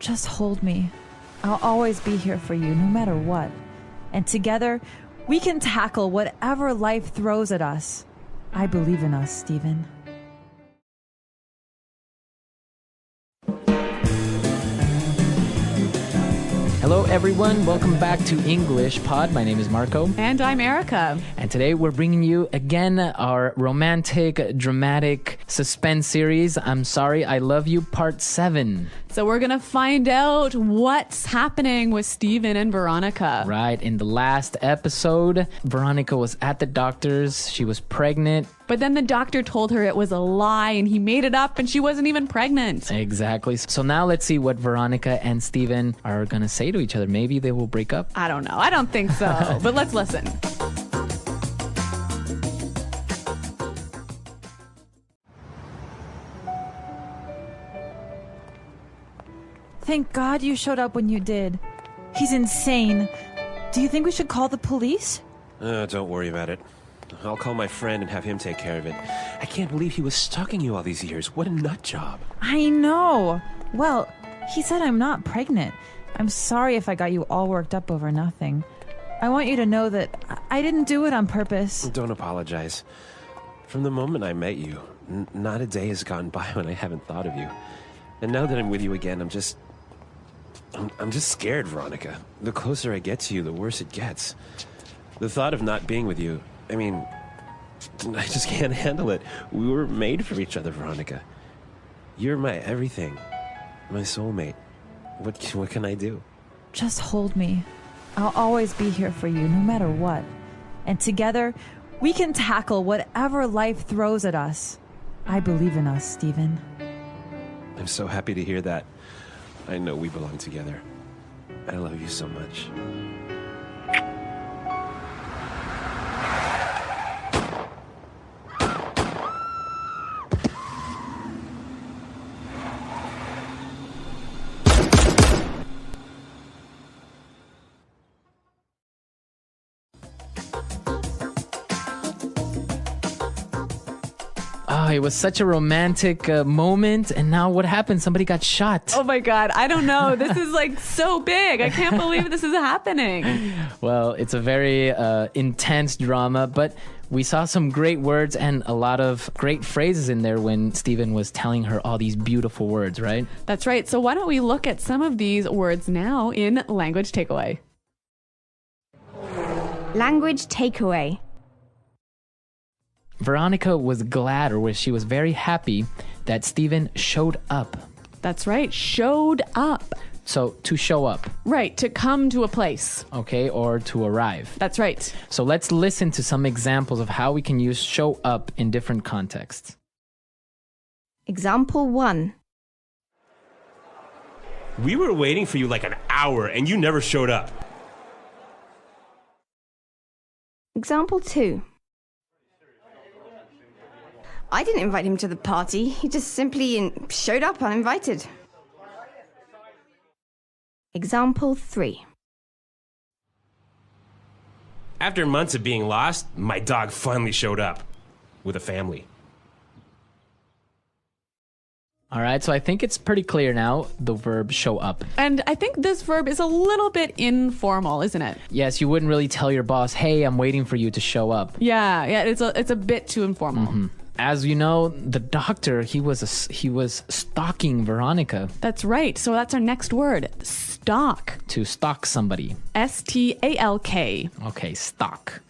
Just hold me. I'll always be here for you, no matter what. And together, we can tackle whatever life throws at us. I believe in us, Stephen. Hello everyone, welcome back to EnglishPod. My name is Marco. And I'm Erika. And today we're bringing you again our romantic, dramatic suspense series, I'm Sorry, I Love You, Part 7. So we're going to find out what's happening with Stephen and Veronica. Right, in the last episode, Veronica was at the doctor's, she was pregnant. But then the doctor told her it was a lie and he made it up and she wasn't even pregnant. Exactly. So now let's see what Veronica and Stephen are going to say to each other. Maybe they will break up. I don't know. I don't think so. But let's listen. Thank God you showed up when you did. He's insane. Do you think we should call the police? Don't worry about it. I'll call my friend and have him take care of it. I can't believe he was stalking you all these years. What a nut job. I know. Well, he said I'm not pregnant. I'm sorry if I got you all worked up over nothing. I want you to know that I didn't do it on purpose. Don't apologize. From the moment I met you, not a day has gone by when I haven't thought of you. And now that I'm with you again, I'm just scared, Veronica. The closer I get to you, the worse it gets. The thought of not being with you, I mean, I just can't handle it. We were made for each other, Veronica. You're my everything, my soulmate. What can I do? Just hold me. I'll always be here for you, no matter what. And together, we can tackle whatever life throws at us. I believe in us, Stephen. I'm so happy to hear that. I know we belong together. I love you so much. Oh, it was such a romantic moment. And now what happened? Somebody got shot. Oh my God. I don't know. This is like so big. I can't believe this is happening. Well, it's a very intense drama, but we saw some great words and a lot of great phrases in there when Stephen was telling her all these beautiful words, right? That's right. So why don't we look at some of these words now in Language Takeaway. Language Takeaway. Veronica was glad, or she was very happy that Stephen showed up. That's right. Showed up. So to show up. Right. To come to a place. Okay, or to arrive. That's right. So let's listen to some examples of how we can use show up in different contexts. Example 1. We were waiting for you like an hour and you never showed up. Example 2. I didn't invite him to the party. He just simply showed up uninvited. Example 3. After months of being lost, my dog finally showed up with a family. All right, so I think it's pretty clear now, the verb show up. And I think this verb is a little bit informal, isn't it? Yes, you wouldn't really tell your boss, hey, I'm waiting for you to show up. Yeah, it's a bit too informal. Mm-hmm. As you know, the doctor, he was stalking Veronica. That's right. So that's our next word, stalk. To stalk somebody. S-T-A-L-K. Okay, stalk.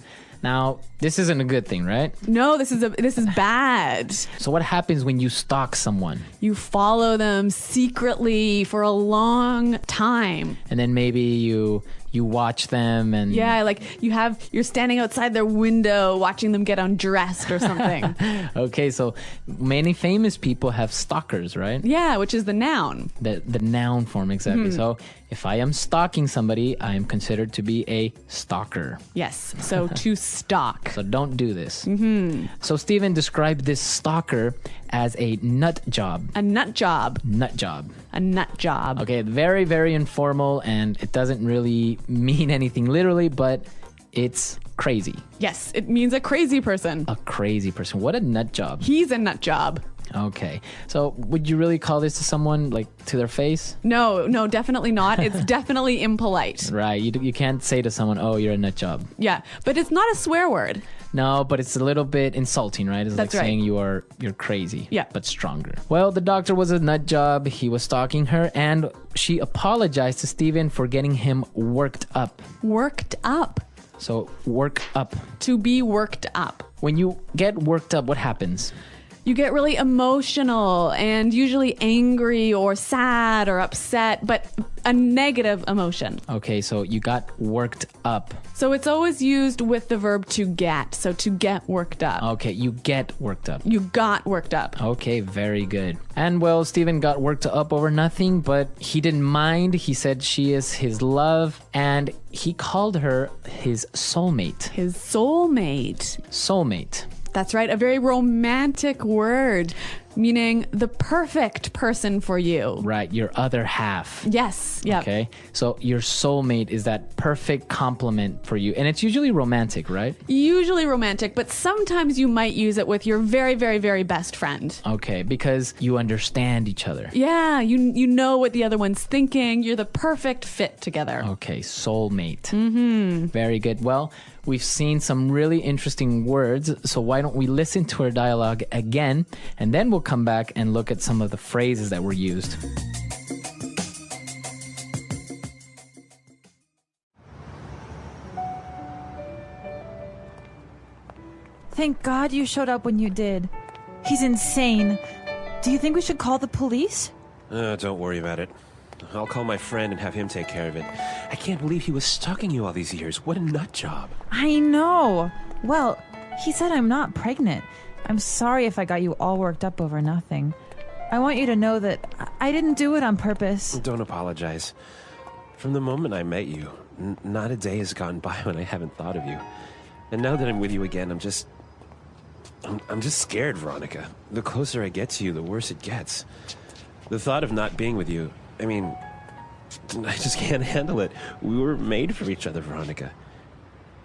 Now, this isn't a good thing, right? No, this is bad. So what happens when you stalk someone? You follow them secretly for a long time. And then maybe you watch them and... Yeah, like you're standing outside their window watching them get undressed or something. Okay, so many famous people have stalkers, right? Yeah, which is the noun. The noun form, exactly. Mm-hmm. So if I am stalking somebody, I am considered to be a stalker. Yes, so to stalk. So don't do this. Mm-hmm. So Stephen described this stalker as a nut job. A nut job. Nut job. A nut job. Okay, very, very informal, and it doesn't really mean anything literally, but it's crazy. Yes, it means a crazy person. A crazy person. What a nut job. He's a nut job. Okay. So would you really call this to someone, like, to their face? No, definitely not. It's definitely impolite. Right. You can't say to someone, oh, you're a nut job. Yeah, but it's not a swear word. No, but it's a little bit insulting, right? It's That's like right. saying you're crazy. Yeah. But stronger. Well, the doctor was a nut job. He was stalking her, and she apologized to Steven for getting him worked up. Worked up. So, work up. To be worked up. When you get worked up, what happens? You get really emotional and usually angry or sad or upset, but a negative emotion. Okay, so you got worked up. So it's always used with the verb to get. So to get worked up. Okay, you get worked up. You got worked up. Okay, very good. And well, Steven got worked up over nothing, but he didn't mind. He said she is his love, and he called her his soulmate. His soulmate. Soulmate. That's right. A very romantic word, meaning the perfect person for you. Right, your other half. Yes. Yeah. Okay, so your soulmate is that perfect complement for you. And it's usually romantic, right? Usually romantic, but sometimes you might use it with your very, very, very best friend. Okay, because you understand each other. Yeah, you know what the other one's thinking. You're the perfect fit together. Okay, soulmate. Mm-hmm. Very good. Well, we've seen some really interesting words, so why don't we listen to our dialogue again, and then we'll come back and look at some of the phrases that were used. Thank God you showed up when you did. He's insane. Do you think we should call the police? Don't worry about it. I'll call my friend and have him take care of it. I can't believe he was stalking you all these years. What a nut job. I know. Well, he said I'm not pregnant. I'm sorry if I got you all worked up over nothing. I want you to know that I didn't do it on purpose. Don't apologize. From the moment I met you, not a day has gone by when I haven't thought of you. And now that I'm with you again, I'm just scared, Veronica. The closer I get to you, the worse it gets. The thought of not being with you, I mean, I just can't handle it. We were made for each other, Veronica.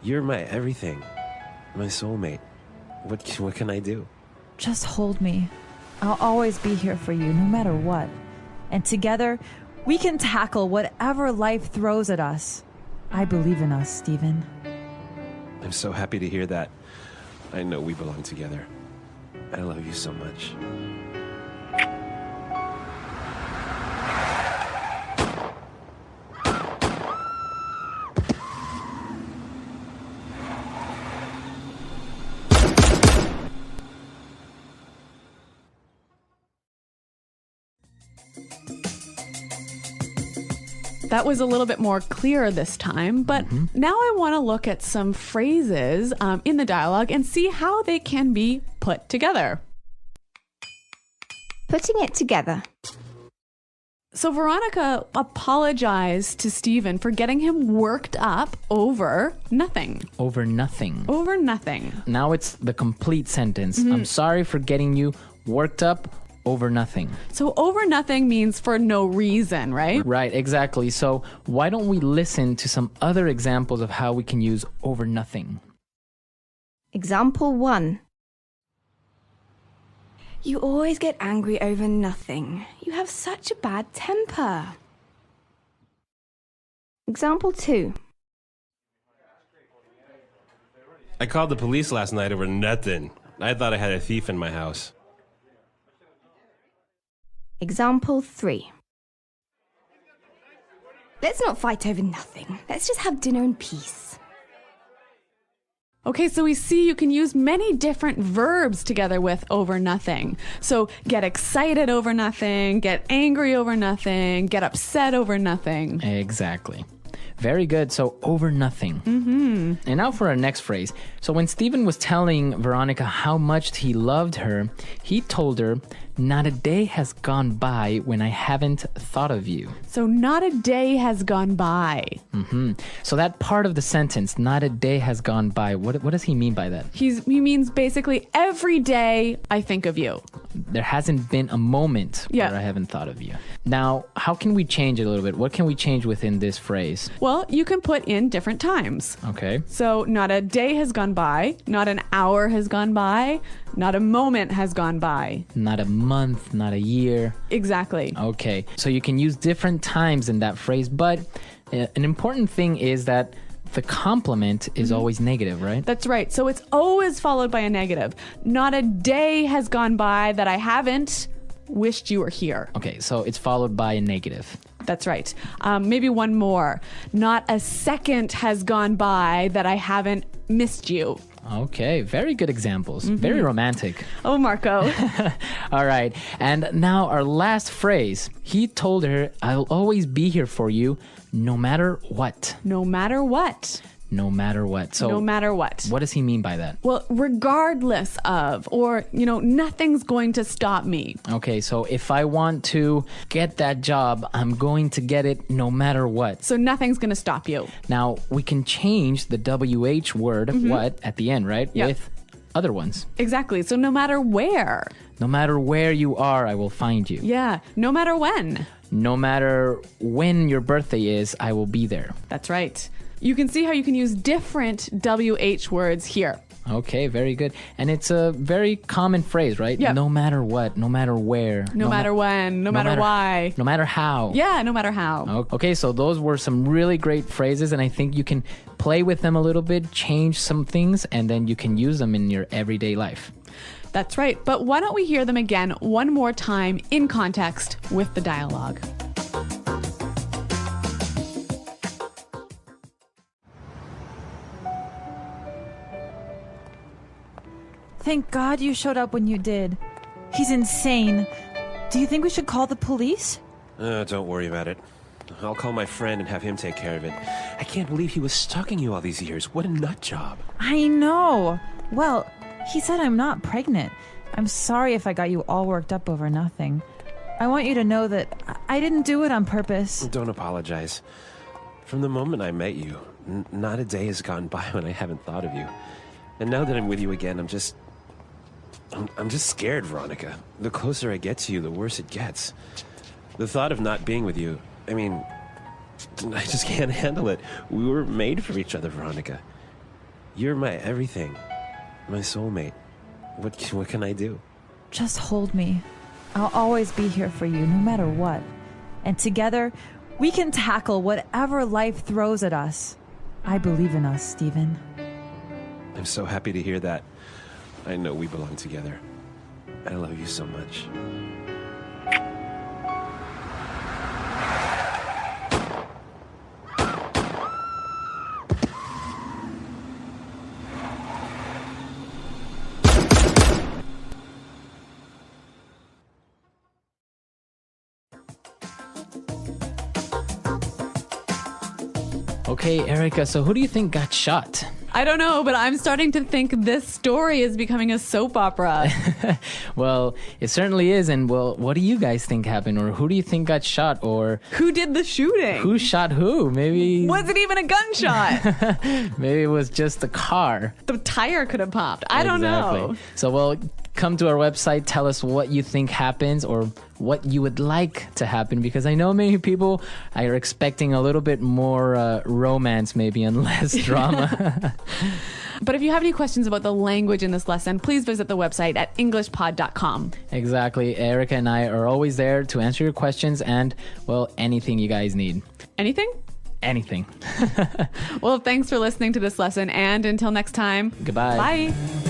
You're my everything, my soulmate. What can I do? Just hold me. I'll always be here for you, no matter what. And together, we can tackle whatever life throws at us. I believe in us, Steven. I'm so happy to hear that. I know we belong together. I love you so much. That was a little bit more clear this time, but now I want to look at some phrases in the dialogue and see how they can be put together. Putting it together. So Veronica apologized to Steven for getting him worked up over nothing. Over nothing. Over nothing. Now it's the complete sentence. I'm sorry for getting you worked up over nothing. So over nothing means for no reason, right? Right, exactly. So why don't we listen to some other examples of how we can use over nothing? Example 1. You always get angry over nothing. You have such a bad temper. Example 2. I called the police last night over nothing. I thought I had a thief in my house. Example 3. Let's not fight over nothing. Let's just have dinner in peace. Okay, so we see you can use many different verbs together with over nothing. So get excited over nothing, get angry over nothing, get upset over nothing. Exactly. Very good. So over nothing. Mm-hmm. And now for our next phrase. So when Steven was telling Veronica how much he loved her, he told her, "Not a day has gone by when I haven't thought of you." So not a day has gone by. Mm-hmm. So that part of the sentence, "not a day has gone by," what does he mean by that? He means basically every day I think of you. there hasn't been a moment Yeah. where I haven't thought of you. Now, how can we change it a little bit? What can we change within this phrase? Well, you can put in different times. Okay. So not a day has gone by, not an hour has gone by, not a moment has gone by. Not a month, not a year. Exactly. Okay. So you can use different times in that phrase, but an important thing is that the complement is always negative, right? That's right. So it's always followed by a negative. Not a day has gone by that I haven't wished you were here. Okay, so it's followed by a negative. That's right. Maybe one more. Not a second has gone by that I haven't missed you. Okay, very good examples. Very romantic. Oh, Marco. All right, and now our last phrase. He told her, I'll always be here for you no matter what. No matter what. No matter what. So No matter what. what does he mean by that? Well, regardless of, or, nothing's going to stop me. Okay, so if I want to get that job, I'm going to get it no matter what. So nothing's going to stop you. Now, we can change the WH word, what, at the end, right? Yeah. With other ones. Exactly. So no matter where. No matter where you are, I will find you. Yeah. No matter when. No matter when your birthday is, I will be there. That's right. You can see how you can use different WH words here. Okay, very good. And it's a very common phrase, right? Yep. No matter what, no matter where. No matter when, no matter why. No matter how. Yeah, no matter how. Okay, so those were some really great phrases, and I think you can play with them a little bit, change some things, and then you can use them in your everyday life. That's right. But why don't we hear them again one more time in context with the dialogue? Thank God you showed up when you did. He's insane. Do you think we should call the police? Don't worry about it. I'll call my friend and have him take care of it. I can't believe he was stalking you all these years. What a nut job. I know. Well, he said I'm not pregnant. I'm sorry if I got you all worked up over nothing. I want you to know that I didn't do it on purpose. Don't apologize. From the moment I met you, not a day has gone by when I haven't thought of you. And now that I'm with you again, I'm just scared, Veronica. The closer I get to you, the worse it gets. The thought of not being with you, I just can't handle it. We were made for each other, Veronica. You're my everything, my soulmate. What can I do? Just hold me. I'll always be here for you, no matter what. And together, we can tackle whatever life throws at us. I believe in us, Stephen. I'm so happy to hear that. I know we belong together. I love you so much. Okay, Erika, so who do you think got shot? I don't know, but I'm starting to think this story is becoming a soap opera. Well, it certainly is. And, well, what do you guys think happened? Or who do you think got shot? Or Who did the shooting? who shot who? Maybe Was it even a gunshot? maybe it was just a car. The tire could have popped. I don't know. So, well, come to our website, tell us what you think happens or what you would like to happen, because I know many people are expecting a little bit more romance maybe and less drama. But if you have any questions about the language in this lesson, please visit the website at EnglishPod.com. Exactly. Erika and I are always there to answer your questions and, well, anything you guys need. Anything? Anything. Well, thanks for listening to this lesson, and until next time, Goodbye. bye.